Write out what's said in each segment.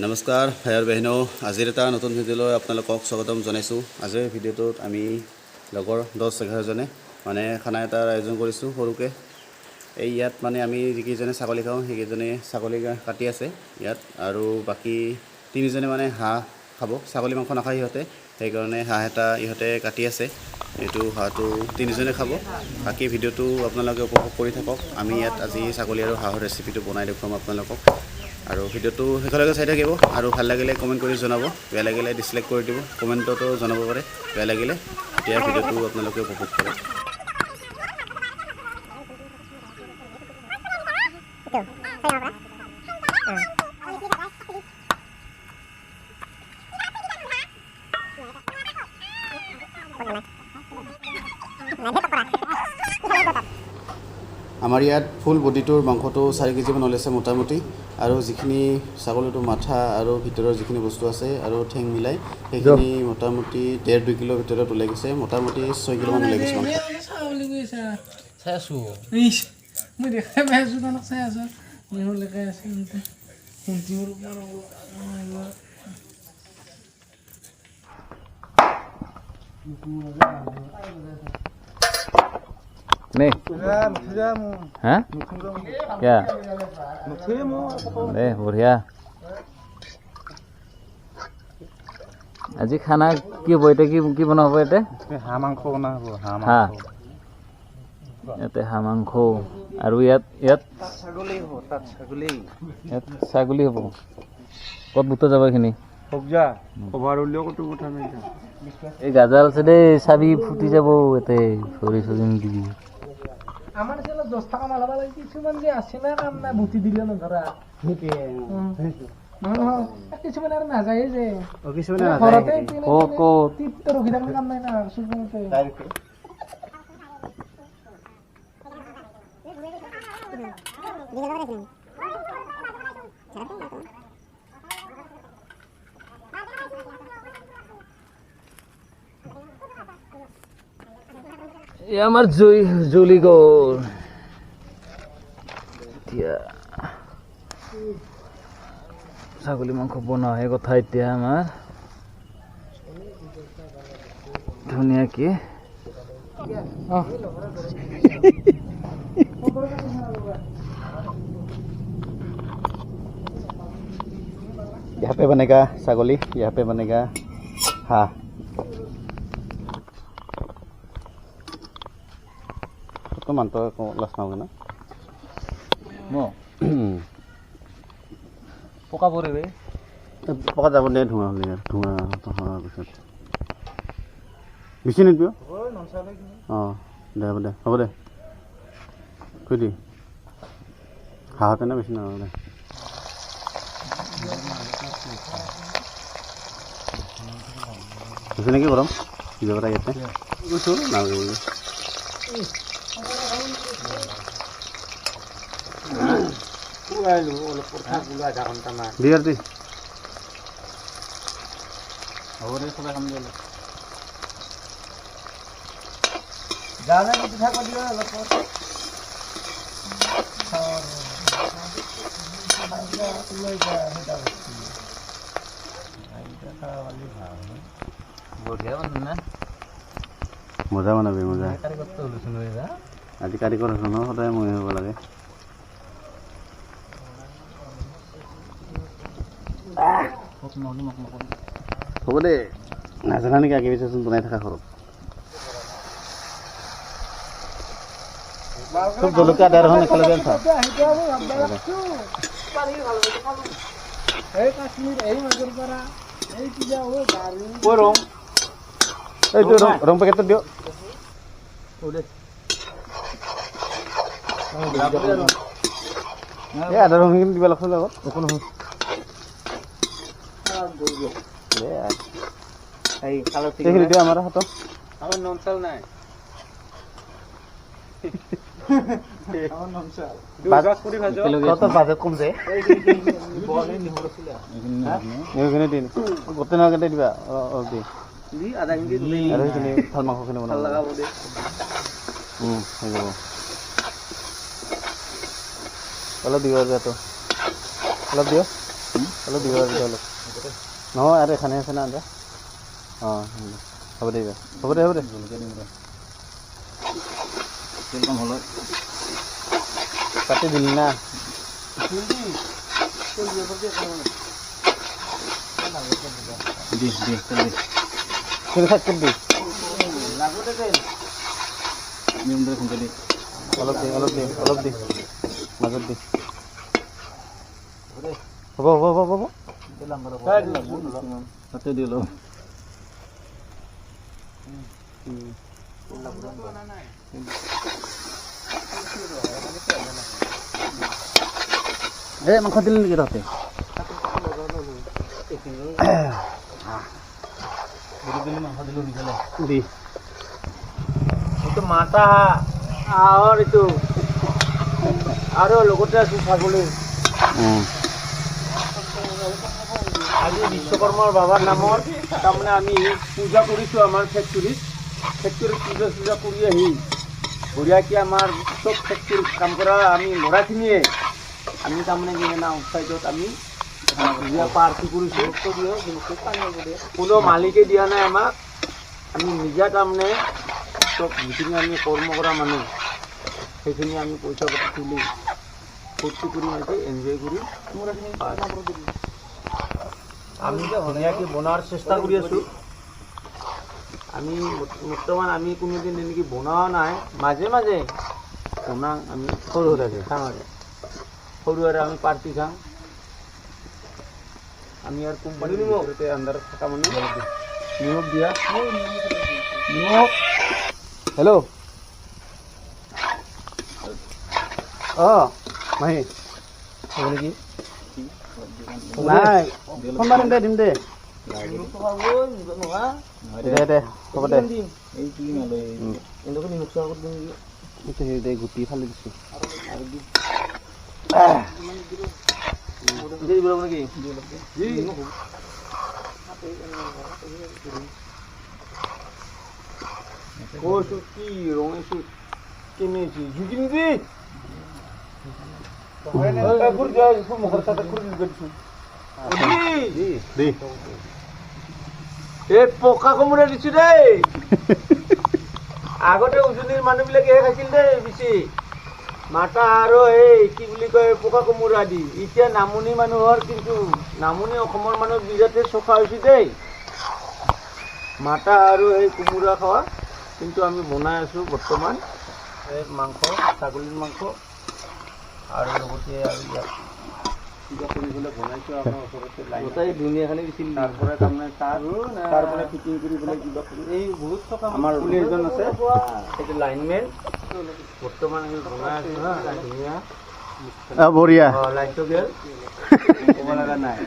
নমস্কাৰ ভাই আৰু বহেনো আজিৰ এটা নতুন ভিডিঅ'লৈ আপোনালোকক স্বাগতম জনাইছোঁ। আজিৰ ভিডিঅ'টোত আমি লগৰ 10-11 জনে মানে খানা এটাৰ আয়োজন কৰিছোঁ সৰুকৈ। এই ইয়াত মানে আমি যিকেইজনে ছাগলী খাওঁ সেইকেইজনে ছাগলী কাটি আছে ইয়াত, আৰু বাকী 3জনে মানে হাঁহ খাব। ছাগলী মাংস নাখায় সিহঁতে, সেইকাৰণে হাঁহ এটা ইহঁতে কাটি আছে। এইটো হাঁহটো 3জনে খাব। বাকী ভিডিঅ'টো আপোনালোকে উপভোগ কৰি থাকক। আমি ইয়াত আজি ছাগলী আৰু হাঁহৰ ৰেচিপিটো বনাই দেখুৱাম আপোনালোকক, আৰু ভিডিঅ'টো শেষলৈকে চাই থাকিব। আৰু ভাল লাগিলে কমেণ্ট কৰি জনাব, বেয়া লাগিলে ডিছলাইক কৰি দিব। কমেণ্টতো জনাব পাৰে বেয়া লাগিলে, এতিয়া ভিডিঅ'টো আপোনালোকে উপভোগ কৰে। আমাৰ ইয়াত ফুল বডিটোৰ মাংসটো 4 কেজিমান ওলাইছে মোটামুটি, আৰু যিখিনি ছাগলীটো মাথা আৰু ভিতৰৰ যিখিনি বস্তু আছে আৰু ঠেং মিলাই সেইখিনি মোটামুটি 1.5-2 কিলোৰ ভিতৰত ওলাই গৈছে। মোটামুটি 6 কিলোমান ওলাই গৈছে মাংস। Nih, hah? Ya, बढ़िया। আজি খানা কি হ'ব এতিয়া, কি বনাব এতিয়া? হাঁহ মাংস বনাব। হাঁহ, ইয়াতে হাঁহ মাংস, আৰু ইয়াত ছাগলী হ'ব। ক'ত বুট যাব এইখিনি? এই গাজাল আছে দেই, চাবি ফুটি যাব ইয়াতে, চৰি নিদিবি। আমার ছেলে 10 টাকা মালাবা লাগে কিছুমান যে আছে না কাম না বুটি দিলে না ধরা কিছুমান আর না যায় যে কিছুমানে ঘরতে ক'ত টিপতে রখি থাকলে কাম নাই না সুসমতে এই আমাৰ জ্বলি গ'ল। এতিয়া ছাগলী মাংস বনোৱাহে কথা। এতিয়া আমাৰ ধুনীয়াকে यहाँ पे बनेगा ছাগলী, यहाँ पे बनेगा হাঁহ। तो मानते को लास्ट ना होगा ना পকা পৰে বে। पका যাব दे धुआं होले यार, धुआं तो हाँ बिसत बिसि निदियो दे হ'ব दे কৈ দি হাঁহতে না বেছি না হ'ব দে। বেছি নেকি গৰম জগতা ইয়াতে গৈছোঁ না দি আৰু দি হ'ব দে, চবে খাম দিলে। জানা কি পিঠা কৰি দিও অলপ বঢ়িয়া বনাই না, মজা বনাবি মজা। কাৰিকৰটো ওলাইছোঁ নহয় যা। আজি কাৰিকৰ আছোঁ ন, সদায় মই হ'ব লাগে। হ'ব দে, নাজানা নেকি আগে পিছাচোন বনাই থকা ঘৰত। খুব জলকীয়া আদা ৰহন একেলগে খা। এই কাশ্মীৰ এই মাজৰ পৰা এই পূজা ও গাড়ী এইটো ৰং পেকেটটো দিয়ক। এই আদা ৰহন কিন্তু দিবা লাগছে লগত একো নহয়। এইখিনি দিওঁ আমাৰ হাতত। আমাৰ নন চাল নাই তহঁতৰ বাজেট কম যে এইখিনি দিন গোটেই নগাতে দিবা অলপ দি আৰু সেইখিনি ভাল মাংসখিনি বনাব হৈ যাব। অলপ দিবা যাতো অলপ দিও অলপ দিব অলপ নহয় আৰু এখানে আছে না আঞ্জা অঁ হ'ব দে হ'ব দে হ'ব দে তেল কম হ'ল কাটি দিলি না দি তেল দি থাক তেল দি নিয়ম দৰে সোনকালে দি অলপ দি মাজত দি হ'ব তাতে দি অলপ মাংস দিলি নেকি তহঁতে দি এইটো মাতা আহৰ এইটো আৰু লগতে আছো ছাগলী আজি বিশ্বকৰ্মাৰ বাবাৰ নামত তাৰমানে আমি পূজা কৰিছোঁ আমাৰ ফেক্টৰীত পূজা কৰি আহি বঢ়িয়াকৈ আমাৰ চব ফেক্টৰীত কাম কৰা আমি ল'ৰাখিনিয়ে আমি তাৰমানে কি জানা আউটছাইডত আমি পাৰ্টি কৰিছোঁ কোনো মালিকে দিয়া নাই আমাক আমি নিজা তাৰমানে চব যিখিনি আমি কৰ্ম কৰা মানুহ সেইখিনি আমি পইচা পাতি তুলি ফূৰ্তি কৰি মাতি এনজয় কৰি আমি ধুনীয়াকৈ বনোৱাৰ চেষ্টা কৰি আছোঁ আমি বৰ্তমান আমি কোনোদিন এনেকৈ বনোৱা নাই মাজে মাজে বনাওঁ আমি সৰু সুৰাকৈ খাওঁ আৰু সৰু সুৰা আমি পাৰ্টি খাওঁ আমি আৰু কোম্পানীৰ ভিতৰতে আণ্ডাৰত থকা মানুহ নিমখ দিয়া নিমখ হেল্ল' অঁ মাহী হ'ব নেকি নাই ফোন মাৰিম দে দিম দে দে হ'ব দে দে গুটি ফালি দিছোঁ কৈছোঁ কি ৰঙাইছোঁ কেনেছি জুকি নিবি মুখৰ তাতে খুলি দিছোঁ এই পকা কোমোৰা দিছোঁ দেই আগতে উজনিৰ মানুহবিলাকেহে খাইছিল দেই বেছি মাতা আৰু এই কি বুলি কয় পকা কোমোৰা দি এতিয়া নামনি মানুহৰ কিন্তু নামনি অসমৰ মানুহ বিৰাটেই চফা হৈছে দেই মাতা আৰু এই কোমোৰা খোৱা কিন্তু আমি বনাই আছোঁ বৰ্তমান এই মাংস ছাগলীৰ মাংস আৰু লগতে আৰু ইয়াত কিবা কৰিবলৈ বনাইছোঁ আমাৰ ওচৰতে গোটেই ধুনীয়াখানি দিছিল তাৰপৰা তাৰমানে তাৰপৰা ফিটিং কৰি পেলাই কিবা এই বহুত টকা আমাৰ পুলি এজন আছে সেইটো লাইনমেন বৰ্তমান আমি বনাই আছোঁ হা ধুনীয়া বঢ়িয়া লাইটটো গেল ক'ব লগা নাই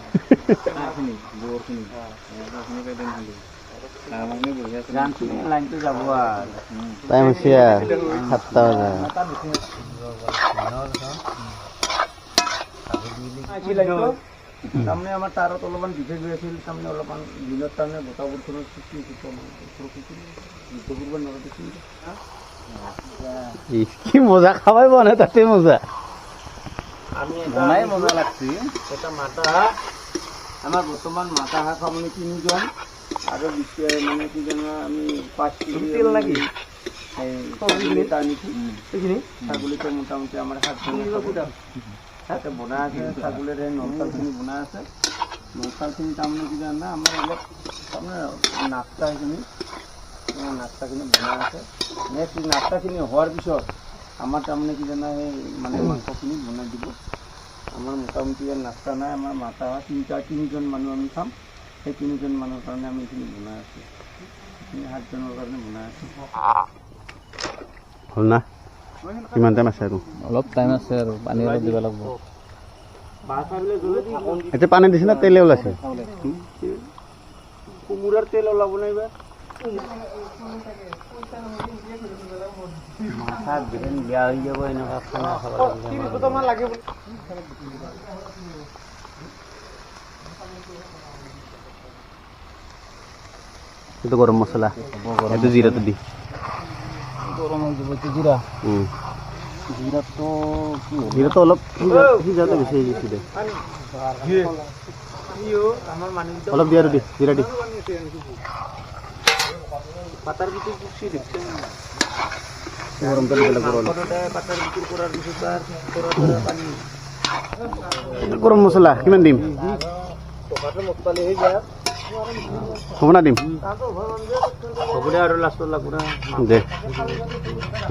লাইনটো যাব আৰু টাইম হৈছে আৰু 7টা বজা তাৰমানে আমাৰ তাৰত অলপমান বিশেষ হৈ আছিল তাৰমানে অলপমান দিনত তাৰমানে বতাহ বৰষুণৰ সৃষ্টি কি মজা খাবাই পোৱা নাই তাতে মজা আমি বনাই মজা লাগছে এটা মাতা আমাৰ বৰ্তমান মাতা হাঁহ খাওঁ মানে 3জন আৰু মানে কি জানো আমি 5 কেজি তেল লাগি এইখিনি ছাগলীটো মোটামুটি আমাৰ 7 তাতে বনাই আছে ছাগলীৰে নলচালখিনি বনাই আছে নলচালখিনি তাৰমানে কি জানা আমাৰ অলপ তাৰমানে নাস্তাখিনি বনাই আছে নেক্সট নাস্তাখিনি হোৱাৰ পিছত আমাৰ তাৰমানে কি জানা সেই মানে মাংসখিনি বনাই দিব আমাৰ মোটামুটি নাস্তা নাই আমাৰ মাতা 3জন মানুহ আমি খাম সেই 3জন মানুহৰ কাৰণে আমি এইখিনি বনাই আছোঁ 7জনৰ কাৰণে বনাই আছোঁ হ'ল না কিমান টাইম আছে আৰু অলপ টাইম আছে আৰু পানী অলপ দিব লাগিব এতিয়া পানী দিছে না তেলে ওলাইছে কোমোৰাৰ তেল ওলাব নাই বা মাথা ব্ৰেইন বেয়া হৈ যাব এনেকুৱা খানা খাব লাগিব এইটো গৰম মছলা এইটো জিৰাটো দি গৰম হৈ যাব জিৰা জিৰাটো অলপ সিজাওঁতে বেছি সিজি দে আমাৰ মানুষ অলপ দিয়া দি জিৰা দি পাতাৰ ভিতৰে কুচি দেখছেন গৰম তেল বেলেগ গৰম পাতাৰ ভিতৰ কৰাৰ পিছু তাৰ পানি গৰম মছলা কিমান দিম টকাটো মছলা হয়ে যায় হ'ব না দিম হ'ব দে আৰু লাষ্টত লাগব না দে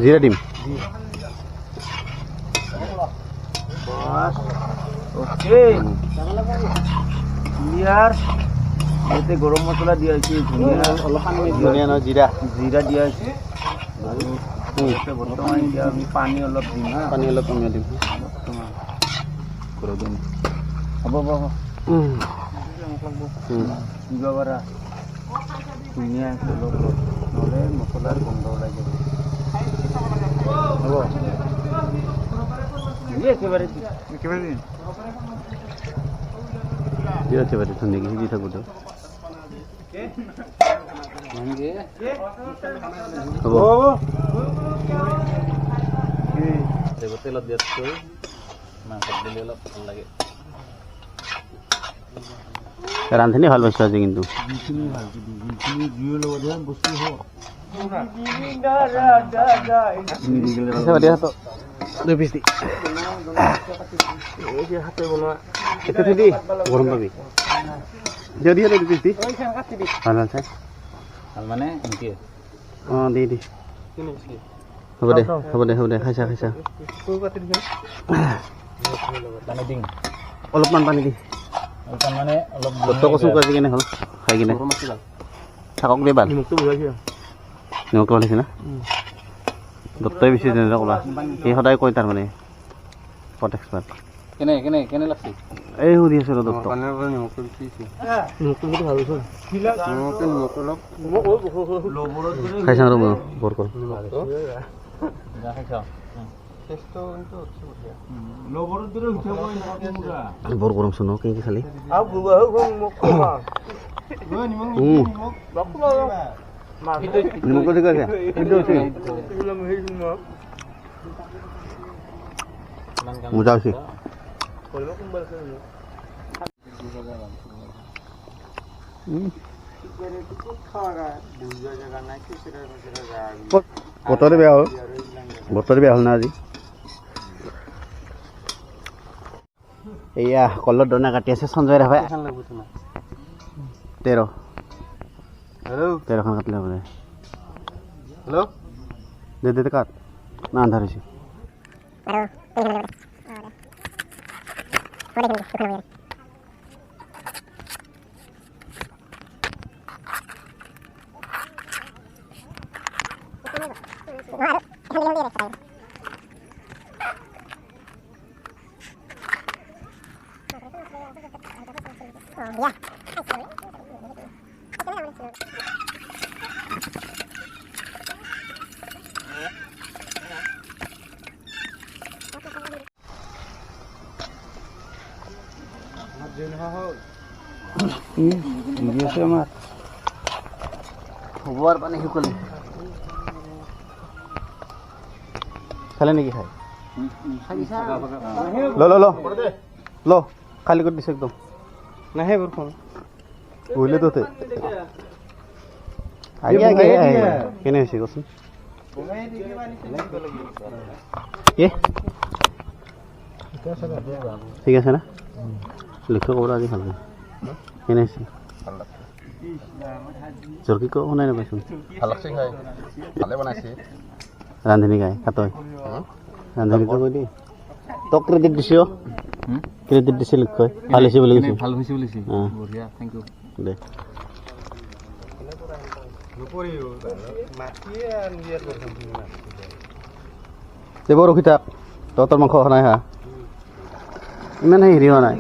জিৰা দিম বাস ওকে ক্লিয়াৰ এতে গৰম মশলা দিয়া আছে ধনিয়া অলপ ধনিয়া ন জিৰা জিৰা দিয়া আছে আৰু বৰ্তমান এতিয়া আমি পানী অলপ দিম হা পানী অলপ কমাই দিম কৰি দিম হ'ব হ'ব দিব পাৰা ধুনীয়া অলপ নহ'লে মছলাৰ গোন্ধ ওলাই যাব হ'ব একেবাৰে জিৰা একেবাৰে ধুনীয়াকৈ সিজি থাকোঁ দিয়ক হ'ব তেলত দিয়াতকৈ মাংসত দিলে অলপ ভাল লাগে ৰান্ধনি ভাল পাইছোঁ আজি কিন্তু দুই পিচ দি গৰম পাবি দিয় দিয়ে দুই পিচ দি ভাল ভাল চাই ভাল মানে এনেকে অঁ দি দি হ'ব দে হ'ব দে হ'ব দে খাইছা খাইছা পানী দিম অলপমান পানী দি অলপমান মানে অলপ দত্ত কচু কাজি কেনে হ'ল খাই কিনে থাকক দে ভাল নিমখটো ওলাইছে না দত্তই বেছি যেনে ক'বা এই সদায় কয় তাৰমানে পট এক্সপাৰ্ট কেনে কেনে কেনে লাগছে এই সুধি আছোঁ ৰ দত্ত খাইছা আৰু বৰ কৰ যা খাইছা বৰ গৰম চোন কেনেকৈ খালি নিমখটো ঠিক আছে মজা হৈছে বতৰে বেয়া হ'ল বতৰে বেয়া হ'ল না আজি এয়া কলৰ দনা কাটি আছে সঞ্জয় ৰাভাই 13খন কাটিলে হ'ব দে হেল্ল' দে দে কাট না আন্ধাৰ হৈছে আমাৰ খবৰ পানী শুকলি খালে নেকি খাই ল ল ল ল খালী কৰি দিছে একদম নাহে বৰষুণ বহিলে তোতে কেনে হৈছে কচোন ঠিক আছে না লক্ষ্য ক'ব আজি ভাল কেনে হৈছে জলকি ক শুনাই নাপাইছোন ভাল লাগছে খাই ভালে বনাইছে ৰান্ধনি গাই কাটই ৰান্ধনিটো কৈ দি তক ক্ৰেডিট দিছে ক্ৰেডিট দিছে লক্ষ্য ভাল হৈছে বুলি কৈছে ভাল হৈছে বুলিছে বঢ়িয়া থ্যাংক ইউ দে দেৱ ৰখি থাক তহঁতৰ মাংস খোৱা নাই হা ইমান হেৰি হোৱা নাই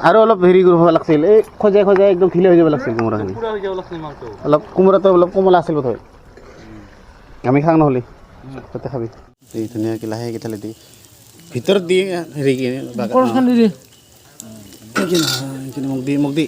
আৰু অলপ হেৰি কৰিব লাগিছিল এই খজাই খজাই একদম ঢিলা হৈ যাব লাগিছিল কোমোৰাখিনি অলপ কোমোৰাটো অলপ কোমলা আছিল বোধহয় আমি খাওঁ নহ'লে তাতে খাবি এই ধুনীয়াকৈ লাহে কেইটালে দি ভিতৰত দি হেৰি মোক দি মোক দি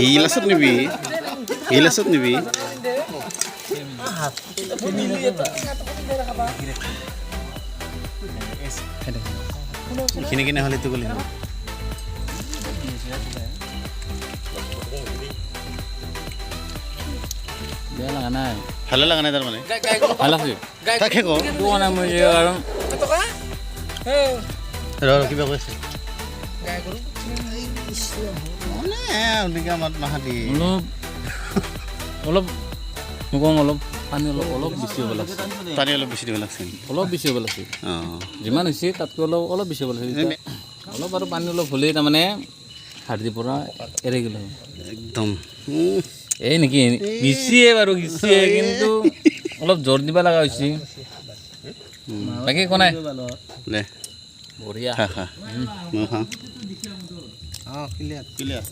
গিলাচত নিবি গিলাচত নিবি এইখিনি কিনে হ'লে এইটো গ'লে বেয়া লগা নাই ভালে লগা নাই তাৰমানে ভাল লাগছে তাকে কওঁ এইটো মানে মই আৰু ৰ কিবা কৈছে মানে এনেকৈ মাত নাহাতি অলপ মোক অলপ পানী অলপ বেছি হ'ব লাগিছে পানী অলপ বেছি দিব লাগিছিল অলপ বেছি হ'ব লাগিছিল অঁ যিমান হৈছে তাতকৈ অলপ বেছি হ'ব লাগিছিল অলপ আৰু পানী অলপ হ'লেই তাৰমানে হাৰ্দিৰ পৰা এৰি গ'ল একদম এই নেকি গিচিয়ে বাৰু গিচিয়ে কিন্তু অলপ জোৰ দিব লগা হৈছে বাকী একো নাই দে বঢ়িয়া খা খা মই খাওঁ অঁ ক্লিয়াৰ